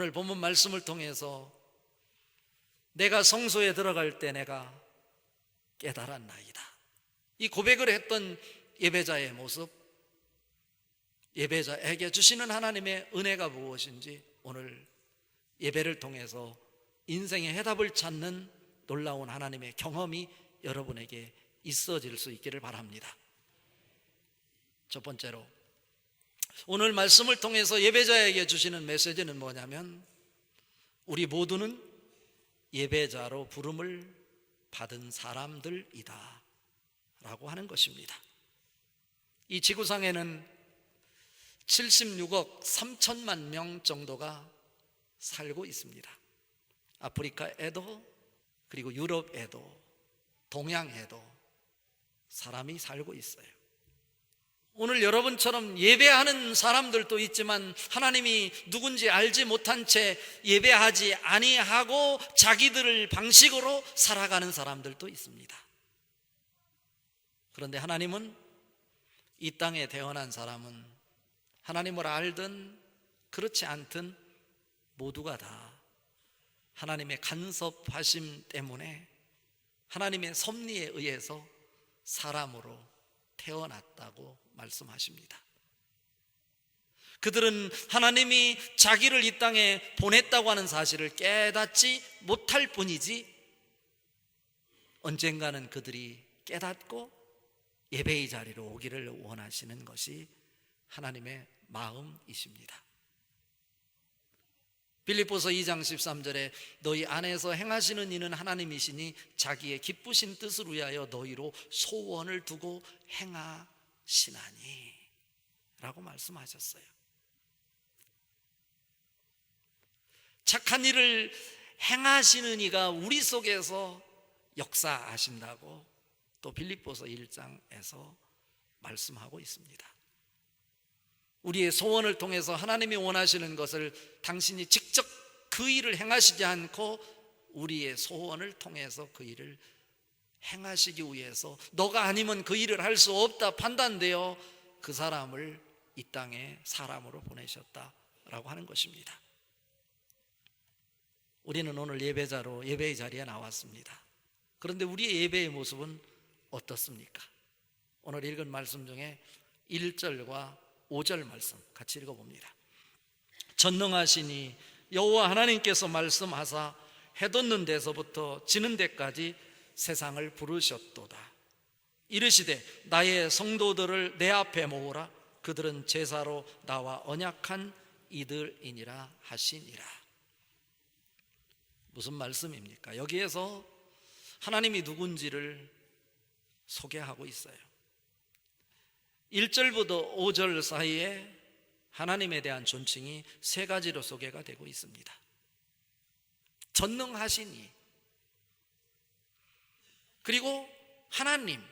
오늘 본문 말씀을 통해서 내가 성소에 들어갈 때 내가 깨달았나이다, 이 고백을 했던 예배자의 모습, 예배자에게 주시는 하나님의 은혜가 무엇인지 오늘 예배를 통해서 인생의 해답을 찾는 놀라운 하나님의 경험이 여러분에게 있어질 수 있기를 바랍니다. 첫 번째로, 오늘 말씀을 통해서 예배자에게 주시는 메시지는 뭐냐면, 우리 모두는 예배자로 부름을 받은 사람들이다 라고 하는 것입니다. 이 지구상에는 76억 3천만 명 정도가 살고 있습니다. 아프리카에도, 그리고 유럽에도, 동양에도 사람이 살고 있어요. 오늘 여러분처럼 예배하는 사람들도 있지만 하나님이 누군지 알지 못한 채 예배하지 아니하고 자기들 방식으로 살아가는 사람들도 있습니다. 그런데 하나님은 이 땅에 태어난 사람은 하나님을 알든 그렇지 않든 모두가 다 하나님의 간섭하심 때문에 하나님의 섭리에 의해서 사람으로 태어났다고 말씀하십니다. 그들은 하나님이 자기를 이 땅에 보냈다고 하는 사실을 깨닫지 못할 뿐이지, 언젠가는 그들이 깨닫고 예배의 자리로 오기를 원하시는 것이 하나님의 마음이십니다. 빌립보서 2장 13절에 너희 안에서 행하시는 이는 하나님이시니 자기의 기쁘신 뜻을 위하여 너희로 소원을 두고 행하시나니 라고 말씀하셨어요. 착한 일을 행하시는 이가 우리 속에서 역사하신다고 또 빌립보서 1장에서 말씀하고 있습니다. 우리의 소원을 통해서 하나님이 원하시는 것을 당신이 직접 그 일을 행하시지 않고 우리의 소원을 통해서 그 일을 행하시기 위해서 너가 아니면 그 일을 할 수 없다 판단되어 그 사람을 이 땅에 사람으로 보내셨다라고 하는 것입니다. 우리는 오늘 예배자로 예배의 자리에 나왔습니다. 그런데 우리의 예배의 모습은 어떻습니까? 오늘 읽은 말씀 중에 1절과 5절 말씀 같이 읽어봅니다. 전능하시니 여호와 하나님께서 말씀하사 해 돋는 데서부터 지는 데까지 세상을 부르셨도다. 이르시되 나의 성도들을 내 앞에 모으라. 그들은 제사로 나와 언약한 이들이니라 하시니라. 무슨 말씀입니까? 여기에서 하나님이 누군지를 소개하고 있어요. 1절부터 5절 사이에 하나님에 대한 존칭이 세 가지로 소개가 되고 있습니다. 전능하시니, 그리고 하나님,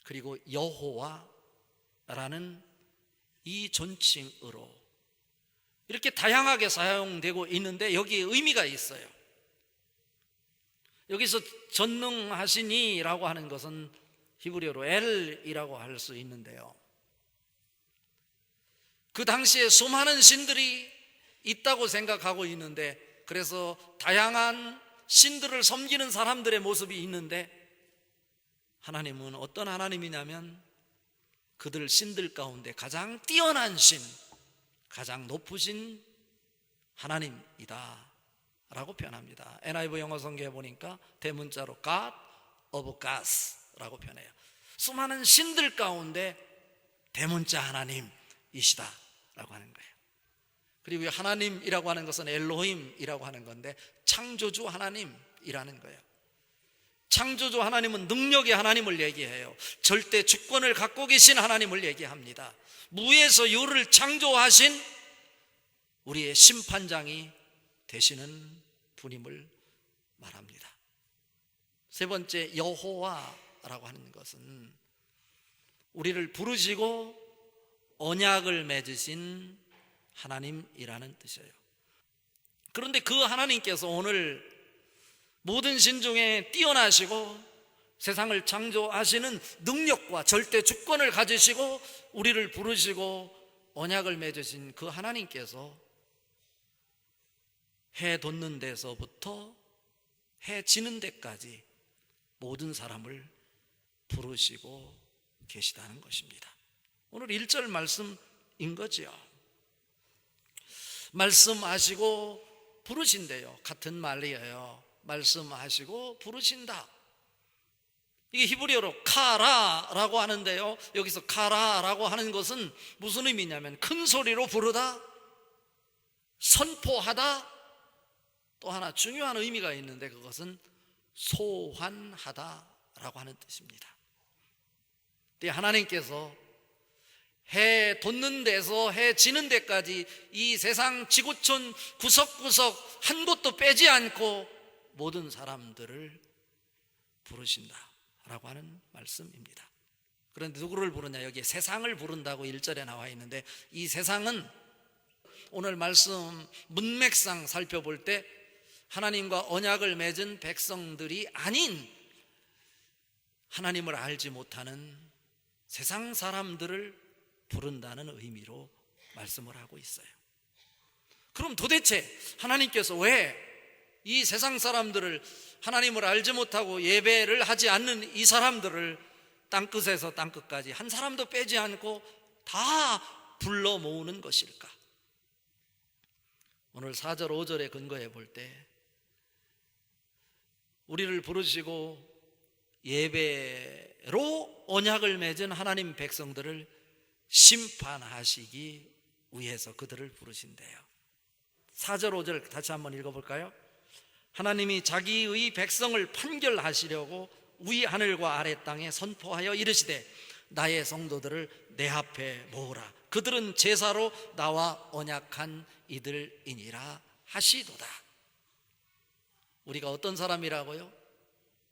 그리고 여호와라는 이 존칭으로 이렇게 다양하게 사용되고 있는데 여기에 의미가 있어요. 여기서 전능하시니라고 하는 것은 히브리어로 엘이라고 할 수 있는데요, 그 당시에 수많은 신들이 있다고 생각하고 있는데, 그래서 다양한 신들을 섬기는 사람들의 모습이 있는데, 하나님은 어떤 하나님이냐면 그들 신들 가운데 가장 뛰어난 신, 가장 높으신 하나님이다 라고 표현합니다. NIV 영어 성경에 보니까 대문자로 God of Gods 라고 표현해요. 수많은 신들 가운데 대문자 하나님이시다 라고 하는 거예요. 그리고 하나님이라고 하는 것은 엘로힘이라고 하는 건데 창조주 하나님이라는 거예요. 창조주 하나님은 능력의 하나님을 얘기해요. 절대 주권을 갖고 계신 하나님을 얘기합니다. 무에서 유를 창조하신 우리의 심판장이 되시는 분임을 말합니다. 세 번째, 여호와라고 하는 것은 우리를 부르시고 언약을 맺으신 하나님이라는 뜻이에요. 그런데 그 하나님께서 오늘 모든 신 중에 뛰어나시고 세상을 창조하시는 능력과 절대 주권을 가지시고 우리를 부르시고 언약을 맺으신 그 하나님께서 해 돋는 데서부터 해 지는 데까지 모든 사람을 부르시고 계시다는 것입니다. 오늘 1절 말씀인 거죠. 말씀하시고 부르신대요. 같은 말이에요. 말씀하시고 부르신다. 이게 히브리어로 카라라고 하는데요, 여기서 카라라고 하는 것은 무슨 의미냐면 큰 소리로 부르다, 선포하다, 또 하나 중요한 의미가 있는데 그것은 소환하다라고 하는 뜻입니다. 하나님께서 해 돋는 데서 해 지는 데까지 이 세상 지구촌 구석구석 한 곳도 빼지 않고 모든 사람들을 부르신다라고 하는 말씀입니다. 그런데 누구를 부르냐? 여기에 세상을 부른다고 1절에 나와 있는데, 이 세상은 오늘 말씀 문맥상 살펴볼 때 하나님과 언약을 맺은 백성들이 아닌 하나님을 알지 못하는 세상 사람들을 부른다는 의미로 말씀을 하고 있어요. 그럼 도대체 하나님께서 왜 이 세상 사람들을, 하나님을 알지 못하고 예배를 하지 않는 이 사람들을 땅끝에서 땅끝까지 한 사람도 빼지 않고 다 불러 모으는 것일까? 오늘 4절 5절에 근거해 볼 때 우리를 부르시고 예배로 언약을 맺은 하나님 백성들을 심판하시기 위해서 그들을 부르신대요. 4절 5절 다시 한번 읽어볼까요? 하나님이 자기의 백성을 판결하시려고 위 하늘과 아래 땅에 선포하여 이르시되 나의 성도들을 내 앞에 모으라. 그들은 제사로 나와 언약한 이들이니라 하시도다. 우리가 어떤 사람이라고요?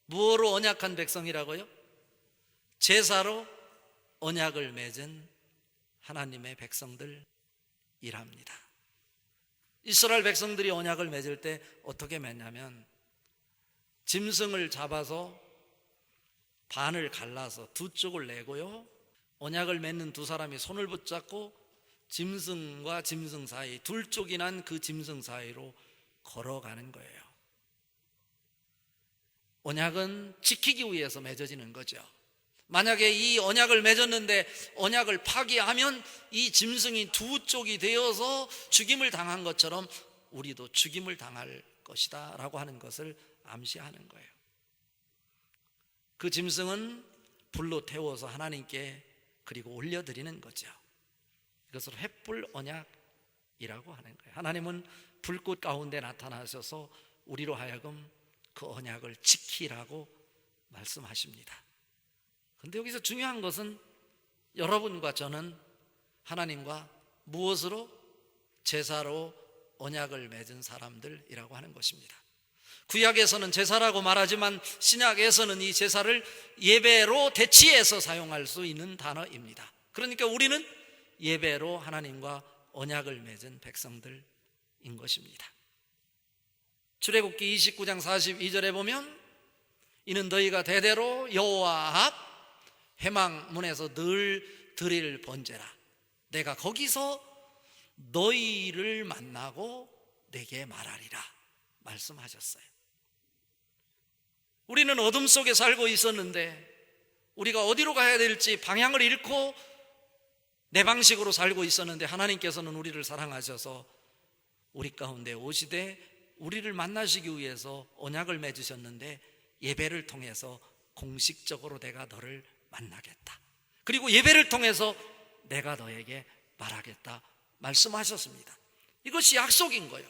무엇으로 언약한 백성이라고요? 제사로 언약을 맺은 하나님의 백성들이랍니다. 이스라엘 백성들이 언약을 맺을 때 어떻게 맺냐면 짐승을 잡아서 반을 갈라서 두 쪽을 내고요, 언약을 맺는 두 사람이 손을 붙잡고 짐승과 짐승 사이, 둘 쪽이 난 그 짐승 사이로 걸어가는 거예요. 언약은 지키기 위해서 맺어지는 거죠. 만약에 이 언약을 맺었는데 언약을 파기하면 이 짐승이 두 쪽이 되어서 죽임을 당한 것처럼 우리도 죽임을 당할 것이다 라고 하는 것을 암시하는 거예요. 그 짐승은 불로 태워서 하나님께 그리고 올려드리는 거죠. 이것을 횃불 언약이라고 하는 거예요. 하나님은 불꽃 가운데 나타나셔서 우리로 하여금 그 언약을 지키라고 말씀하십니다. 그런데 여기서 중요한 것은 여러분과 저는 하나님과 무엇으로? 제사로 언약을 맺은 사람들이라고 하는 것입니다. 구약에서는 제사라고 말하지만 신약에서는 이 제사를 예배로 대치해서 사용할 수 있는 단어입니다. 그러니까 우리는 예배로 하나님과 언약을 맺은 백성들인 것입니다. 출애굽기 29장 42절에 보면 이는 너희가 대대로 여호와 앞 회막문에서 늘 드릴 번제라. 내가 거기서 너희를 만나고 내게 말하리라 말씀하셨어요. 우리는 어둠 속에 살고 있었는데 우리가 어디로 가야 될지 방향을 잃고 내 방식으로 살고 있었는데 하나님께서는 우리를 사랑하셔서 우리 가운데 오시되 우리를 만나시기 위해서 언약을 맺으셨는데 예배를 통해서 공식적으로 내가 너를 만나겠다, 그리고 예배를 통해서 내가 너에게 말하겠다 말씀하셨습니다. 이것이 약속인 거예요.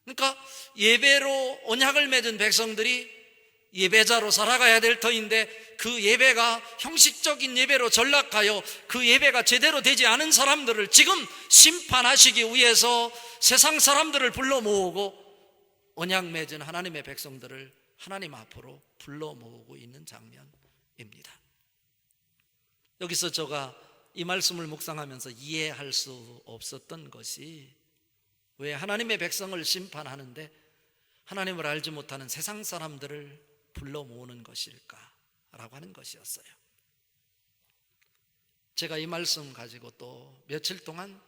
그러니까 예배로 언약을 맺은 백성들이 예배자로 살아가야 될 터인데 그 예배가 형식적인 예배로 전락하여 그 예배가 제대로 되지 않은 사람들을 지금 심판하시기 위해서 세상 사람들을 불러 모으고 언약 맺은 하나님의 백성들을 하나님 앞으로 불러 모으고 있는 장면입니다. 여기서 제가 이 말씀을 묵상하면서 이해할 수 없었던 것이 왜 하나님의 백성을 심판하는데 하나님을 알지 못하는 세상 사람들을 불러 모으는 것일까라고 하는 것이었어요. 제가 이 말씀 가지고 또 며칠 동안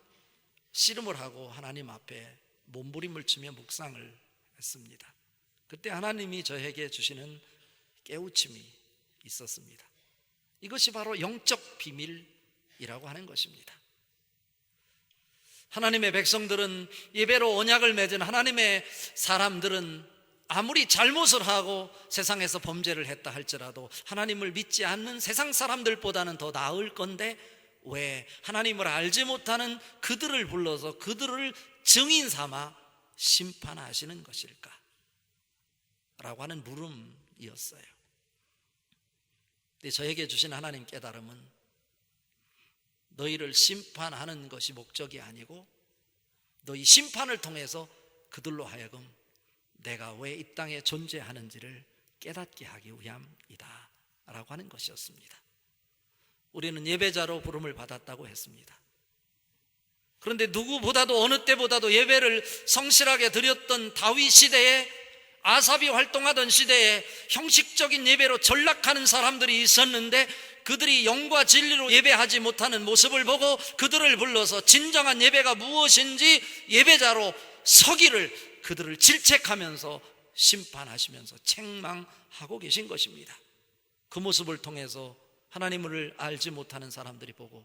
씨름을 하고 하나님 앞에 몸부림을 치며 묵상을 했습니다. 그때 하나님이 저에게 주시는 깨우침이 있었습니다. 이것이 바로 영적 비밀이라고 하는 것입니다. 하나님의 백성들은, 예배로 언약을 맺은 하나님의 사람들은 아무리 잘못을 하고 세상에서 범죄를 했다 할지라도 하나님을 믿지 않는 세상 사람들보다는 더 나을 건데 왜 하나님을 알지 못하는 그들을 불러서 그들을 증인 삼아 심판하시는 것일까? 라고 하는 물음이었어요. 근데 저에게 주신 하나님 깨달음은 너희를 심판하는 것이 목적이 아니고 너희 심판을 통해서 그들로 하여금 내가 왜 이 땅에 존재하는지를 깨닫게 하기 위함이다 라고 하는 것이었습니다. 우리는 예배자로 부름을 받았다고 했습니다. 그런데 누구보다도 어느 때보다도 예배를 성실하게 드렸던 다윗 시대에, 아삽이 활동하던 시대에 형식적인 예배로 전락하는 사람들이 있었는데 그들이 영과 진리로 예배하지 못하는 모습을 보고 그들을 불러서 진정한 예배가 무엇인지 예배자로 서기를 그들을 질책하면서 심판하시면서 책망하고 계신 것입니다. 그 모습을 통해서 하나님을 알지 못하는 사람들이 보고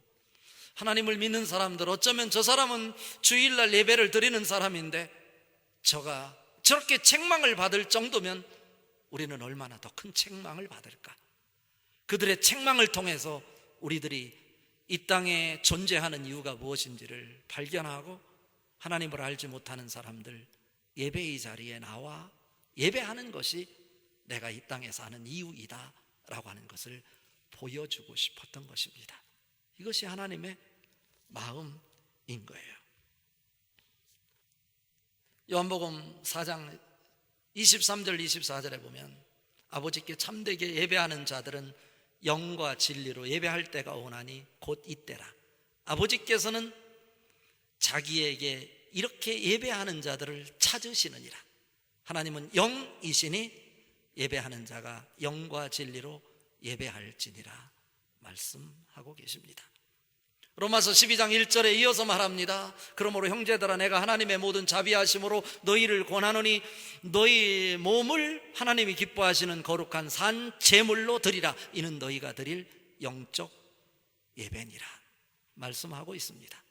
하나님을 믿는 사람들, 어쩌면 저 사람은 주일날 예배를 드리는 사람인데 저가 저렇게 책망을 받을 정도면 우리는 얼마나 더 큰 책망을 받을까? 그들의 책망을 통해서 우리들이 이 땅에 존재하는 이유가 무엇인지를 발견하고 하나님을 알지 못하는 사람들, 예배의 자리에 나와 예배하는 것이 내가 이 땅에 사는 이유이다 라고 하는 것을 보여주고 싶었던 것입니다. 이것이 하나님의 마음인 거예요. 요한복음 4장 23절 24절에 보면 아버지께 참되게 예배하는 자들은 영과 진리로 예배할 때가 오나니 곧 이때라. 아버지께서는 자기에게 이렇게 예배하는 자들을 찾으시느니라. 하나님은 영이시니 예배하는 자가 영과 진리로 예배할지니라 말씀하고 계십니다. 로마서 12장 1절에 이어서 말합니다. 그러므로 형제들아, 내가 하나님의 모든 자비하심으로 너희를 권하노니 너희 몸을 하나님이 기뻐하시는 거룩한 산 제물로 드리라. 이는 너희가 드릴 영적 예배니라 말씀하고 있습니다.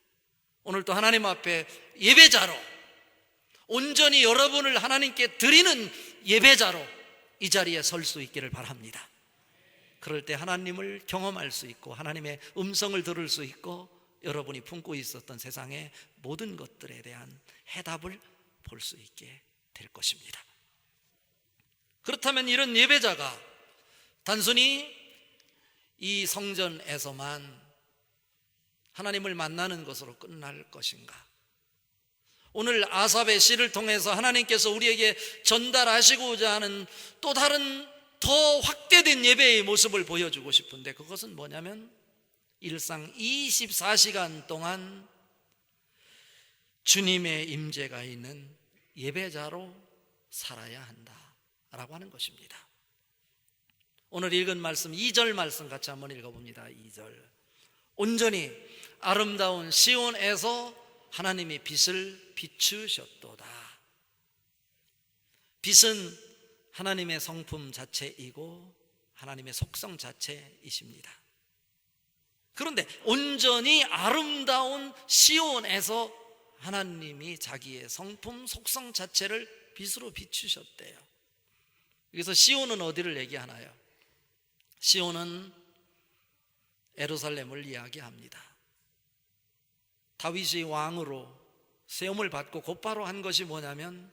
오늘도 하나님 앞에 예배자로, 온전히 여러분을 하나님께 드리는 예배자로 이 자리에 설 수 있기를 바랍니다. 그럴 때 하나님을 경험할 수 있고 하나님의 음성을 들을 수 있고 여러분이 품고 있었던 세상의 모든 것들에 대한 해답을 볼 수 있게 될 것입니다. 그렇다면 이런 예배자가 단순히 이 성전에서만 하나님을 만나는 것으로 끝날 것인가? 오늘 아삽의 시를 통해서 하나님께서 우리에게 전달하시고자 하는 또 다른 더 확대된 예배의 모습을 보여주고 싶은데, 그것은 뭐냐면 일상 24시간 동안 주님의 임재가 있는 예배자로 살아야 한다라고 하는 것입니다. 오늘 읽은 말씀 2절 말씀 같이 한번 읽어봅니다. 2절. 온전히 아름다운 시온에서 하나님이 빛을 비추셨도다. 빛은 하나님의 성품 자체이고 하나님의 속성 자체이십니다. 그런데 온전히 아름다운 시온에서 하나님이 자기의 성품 속성 자체를 빛으로 비추셨대요. 여기서 시온은 어디를 얘기하나요? 시온은 예루살렘을 이야기합니다. 다윗이 왕으로 세움을 받고 곧바로 한 것이 뭐냐면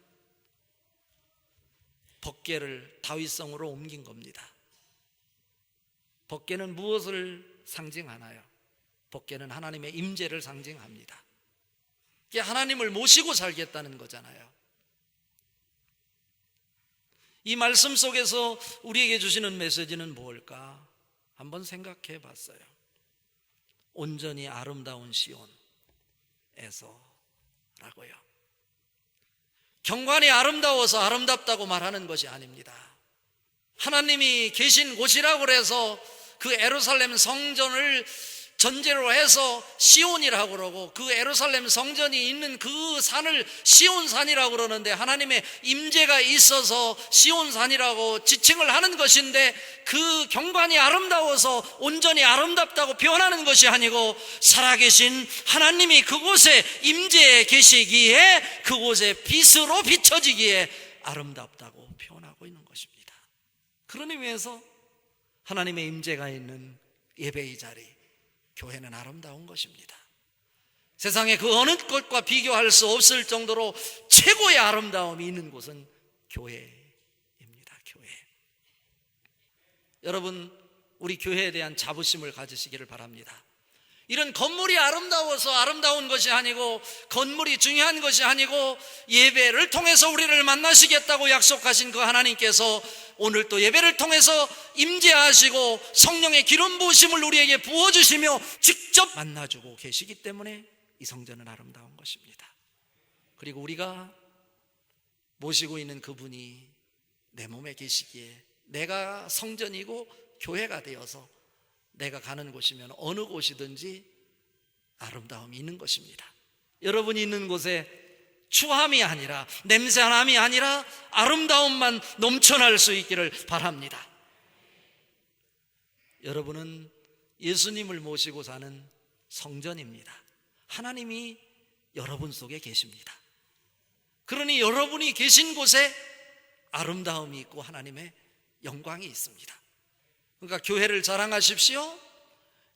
법궤를 다윗성으로 옮긴 겁니다. 법궤는 무엇을 상징하나요? 법궤는 하나님의 임재를 상징합니다. 이게 하나님을 모시고 살겠다는 거잖아요. 이 말씀 속에서 우리에게 주시는 메시지는 뭘까? 한번 생각해 봤어요. 온전히 아름다운 시온에서라고요. 경관이 아름다워서 아름답다고 말하는 것이 아닙니다. 하나님이 계신 곳이라고 해서 그 예루살렘 성전을 전제로 해서 시온이라고 그러고, 그 예루살렘 성전이 있는 그 산을 시온산이라고 그러는데, 하나님의 임재가 있어서 시온산이라고 지칭을 하는 것인데, 그 경관이 아름다워서 온전히 아름답다고 표현하는 것이 아니고, 살아계신 하나님이 그곳에 임재해 계시기에, 그곳에 빛으로 비춰지기에 아름답다고 표현하고 있는 것입니다. 그런 의미에서 하나님의 임재가 있는 예배의 자리, 교회는 아름다운 것입니다. 세상에 그 어느 것과 비교할 수 없을 정도로 최고의 아름다움이 있는 곳은 교회입니다. 교회. 여러분, 우리 교회에 대한 자부심을 가지시기를 바랍니다. 이런 건물이 아름다워서 아름다운 것이 아니고, 건물이 중요한 것이 아니고, 예배를 통해서 우리를 만나시겠다고 약속하신 그 하나님께서 오늘 또 예배를 통해서 임재하시고 성령의 기름 부으심을 우리에게 부어주시며 직접 만나주고 계시기 때문에 이 성전은 아름다운 것입니다. 그리고 우리가 모시고 있는 그분이 내 몸에 계시기에 내가 성전이고 교회가 되어서 내가 가는 곳이면 어느 곳이든지 아름다움이 있는 것입니다. 여러분이 있는 곳에 추함이 아니라, 냄새남이 아니라 아름다움만 넘쳐날 수 있기를 바랍니다. 여러분은 예수님을 모시고 사는 성전입니다. 하나님이 여러분 속에 계십니다. 그러니 여러분이 계신 곳에 아름다움이 있고 하나님의 영광이 있습니다. 그러니까 교회를 자랑하십시오.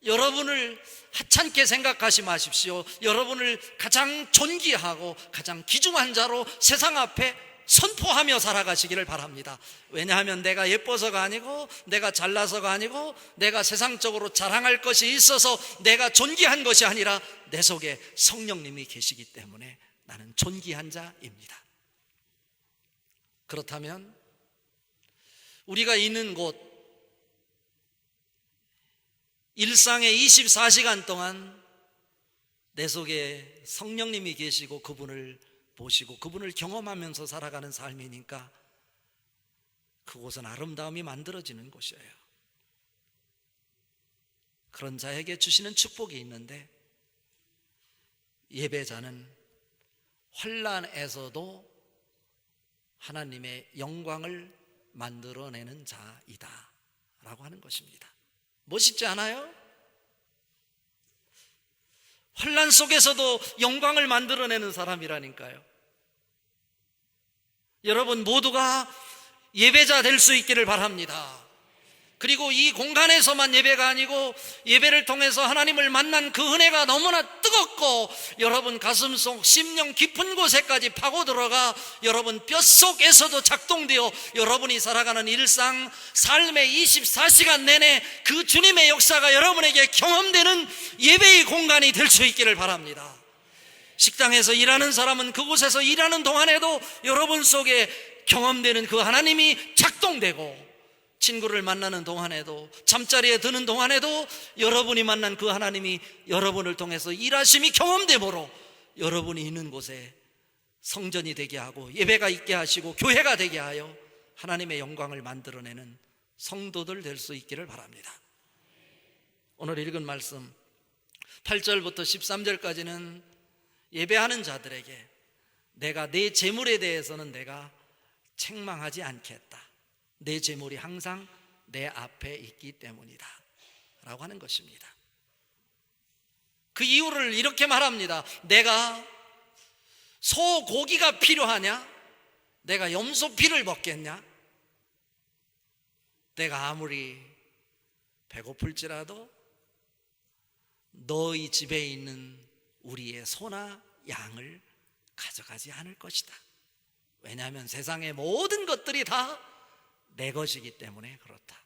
여러분을 하찮게 생각하지 마십시오. 여러분을 가장 존귀하고 가장 귀중한 자로 세상 앞에 선포하며 살아가시기를 바랍니다. 왜냐하면 내가 예뻐서가 아니고, 내가 잘나서가 아니고, 내가 세상적으로 자랑할 것이 있어서 내가 존귀한 것이 아니라 내 속에 성령님이 계시기 때문에 나는 존귀한 자입니다. 그렇다면 우리가 있는 곳, 일상의 24시간 동안 내 속에 성령님이 계시고 그분을 보시고 그분을 경험하면서 살아가는 삶이니까 그곳은 아름다움이 만들어지는 곳이에요. 그런 자에게 주시는 축복이 있는데, 예배자는 환난에서도 하나님의 영광을 만들어내는 자이다 라고 하는 것입니다. 멋있지 않아요? 환난 속에서도 영광을 만들어내는 사람이라니까요. 여러분 모두가 예배자 될 수 있기를 바랍니다. 그리고 이 공간에서만 예배가 아니고 예배를 통해서 하나님을 만난 그 은혜가 너무나 뜨겁고 여러분 가슴속 심령 깊은 곳에까지 파고 들어가 여러분 뼛속에서도 작동되어 여러분이 살아가는 일상 삶의 24시간 내내 그 주님의 역사가 여러분에게 경험되는 예배의 공간이 될 수 있기를 바랍니다. 식당에서 일하는 사람은 그곳에서 일하는 동안에도 여러분 속에 경험되는 그 하나님이 작동되고, 친구를 만나는 동안에도, 잠자리에 드는 동안에도 여러분이 만난 그 하나님이 여러분을 통해서 일하심이 경험되므로 여러분이 있는 곳에 성전이 되게 하고 예배가 있게 하시고 교회가 되게 하여 하나님의 영광을 만들어내는 성도들 될 수 있기를 바랍니다. 오늘 읽은 말씀 8절부터 13절까지는 예배하는 자들에게 내가 내 재물에 대해서는 내가 책망하지 않겠다, 내 재물이 항상 내 앞에 있기 때문이다 라고 하는 것입니다. 그 이유를 이렇게 말합니다. 내가 소고기가 필요하냐? 내가 염소 피를 먹겠냐? 내가 아무리 배고플지라도 너희 집에 있는 우리의 소나 양을 가져가지 않을 것이다. 왜냐하면 세상의 모든 것들이 다 내 것이기 때문에 그렇다.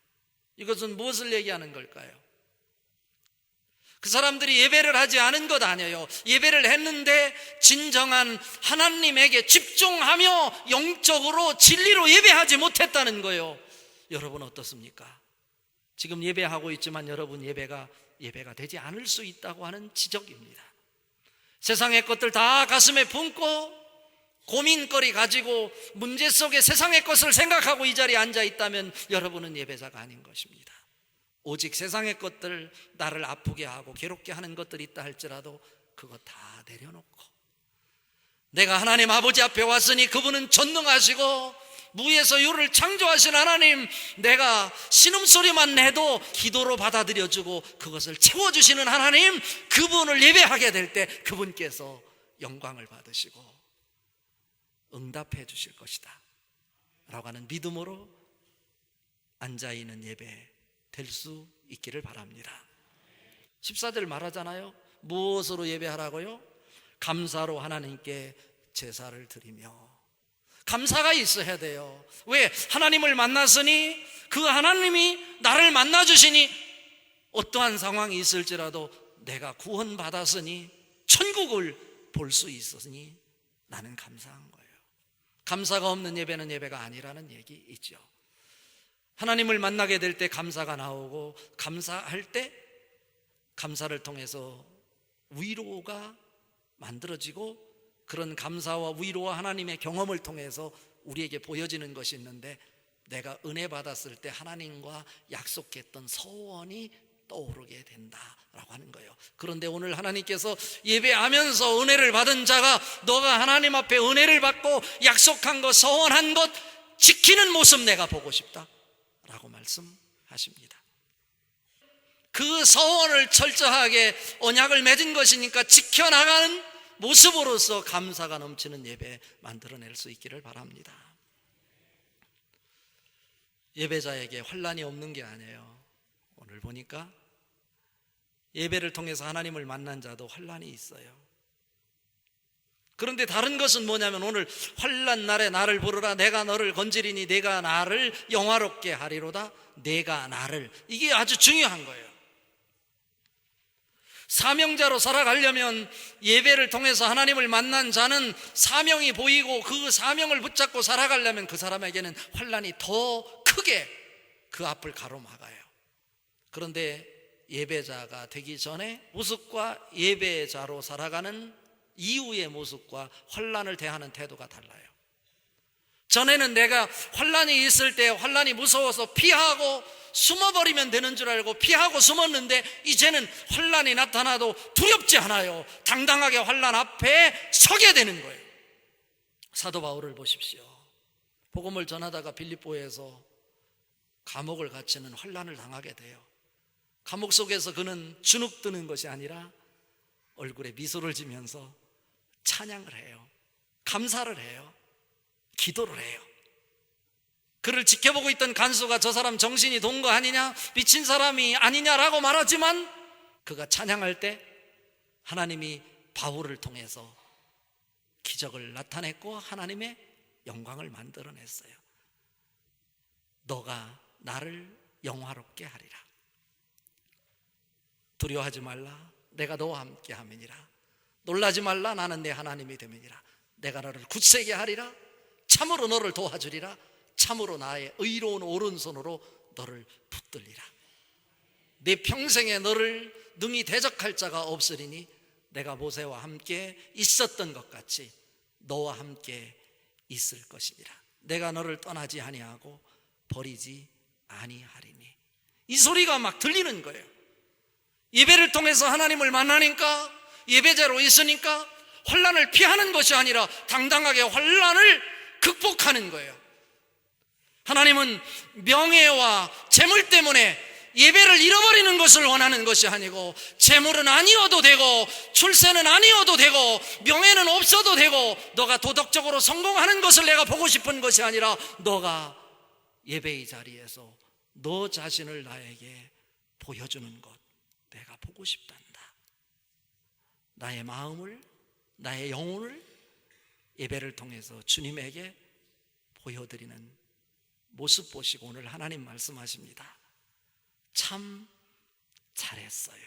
이것은 무엇을 얘기하는 걸까요? 그 사람들이 예배를 하지 않은 것 아니에요. 예배를 했는데 진정한 하나님에게 집중하며 영적으로 진리로 예배하지 못했다는 거예요. 여러분 어떻습니까? 지금 예배하고 있지만 여러분 예배가 되지 않을 수 있다고 하는 지적입니다. 세상의 것들 다 가슴에 품고 고민거리 가지고 문제 속에 세상의 것을 생각하고 이 자리에 앉아 있다면 여러분은 예배자가 아닌 것입니다. 오직 세상의 것들, 나를 아프게 하고 괴롭게 하는 것들이 있다 할지라도 그거 다 내려놓고 내가 하나님 아버지 앞에 왔으니 그분은 전능하시고 무에서 유를 창조하신 하나님, 내가 신음소리만 내도 기도로 받아들여주고 그것을 채워주시는 하나님, 그분을 예배하게 될 때 그분께서 영광을 받으시고 응답해 주실 것이다 라고 하는 믿음으로 앉아있는 예배 될 수 있기를 바랍니다. 14절 말하잖아요. 무엇으로 예배하라고요? 감사로 하나님께 제사를 드리며. 감사가 있어야 돼요. 왜? 하나님을 만났으니 그 하나님이 나를 만나주시니 어떠한 상황이 있을지라도 내가 구원받았으니 천국을 볼 수 있었으니 나는 감사한 거예요. 감사가 없는 예배는 예배가 아니라는 얘기 있죠. 하나님을 만나게 될 때 감사가 나오고, 감사할 때 감사를 통해서 위로가 만들어지고, 그런 감사와 위로와 하나님의 경험을 통해서 우리에게 보여지는 것이 있는데, 내가 은혜 받았을 때 하나님과 약속했던 소원이 떠오르게 된다라고 하는 거예요. 그런데 오늘 하나님께서 예배하면서 은혜를 받은 자가 너가 하나님 앞에 은혜를 받고 약속한 것, 소원한 것 지키는 모습 내가 보고 싶다 라고 말씀하십니다. 그 소원을 철저하게 언약을 맺은 것이니까 지켜나가는 모습으로서 감사가 넘치는 예배 만들어낼 수 있기를 바랍니다. 예배자에게 환난이 없는 게 아니에요. 오늘 보니까 예배를 통해서 하나님을 만난 자도 환난이 있어요. 그런데 다른 것은 뭐냐면, 오늘 환난 날에 나를 부르라, 내가 너를 건지리니 내가 나를 영화롭게 하리로다. 내가 나를, 이게 아주 중요한 거예요. 사명자로 살아가려면 예배를 통해서 하나님을 만난 자는 사명이 보이고 그 사명을 붙잡고 살아가려면 그 사람에게는 환난이 더 크게 그 앞을 가로막아요. 그런데 예배자가 되기 전에 모습과 예배자로 살아가는 이후의 모습과 환난을 대하는 태도가 달라요. 전에는 내가 환난이 있을 때 환난이 무서워서 피하고 숨어버리면 되는 줄 알고 피하고 숨었는데, 이제는 환난이 나타나도 두렵지 않아요. 당당하게 환난 앞에 서게 되는 거예요. 사도 바울을 보십시오. 복음을 전하다가 빌립보에서 감옥을 갇히는 환난을 당하게 돼요. 감옥 속에서 그는 주눅드는 것이 아니라 얼굴에 미소를 지면서 찬양을 해요. 감사를 해요. 기도를 해요. 그를 지켜보고 있던 간수가 저 사람 정신이 돈 거 아니냐, 미친 사람이 아니냐라고 말하지만, 그가 찬양할 때 하나님이 바울을 통해서 기적을 나타냈고 하나님의 영광을 만들어냈어요. 너가 나를 영화롭게 하리라. 두려워하지 말라, 내가 너와 함께 함이니라. 놀라지 말라, 나는 내 하나님이 됨이니라. 내가 너를 굳세게 하리라. 참으로 너를 도와주리라. 참으로 나의 의로운 오른손으로 너를 붙들리라. 내 평생에 너를 능히 대적할 자가 없으리니 내가 모세와 함께 있었던 것 같이 너와 함께 있을 것이니라. 내가 너를 떠나지 아니하고 버리지 아니하리니. 이 소리가 막 들리는 거예요. 예배를 통해서 하나님을 만나니까, 예배자로 있으니까 환난을 피하는 것이 아니라 당당하게 환난을 극복하는 거예요. 하나님은 명예와 재물 때문에 예배를 잃어버리는 것을 원하는 것이 아니고, 재물은 아니어도 되고 출세는 아니어도 되고 명예는 없어도 되고 너가 도덕적으로 성공하는 것을 내가 보고 싶은 것이 아니라, 너가 예배의 자리에서 너 자신을 나에게 보여주는 것 내가 보고 싶단다. 나의 마음을, 나의 영혼을 예배를 통해서 주님에게 보여드리는 모습 보시고 오늘 하나님 말씀하십니다. 참 잘했어요.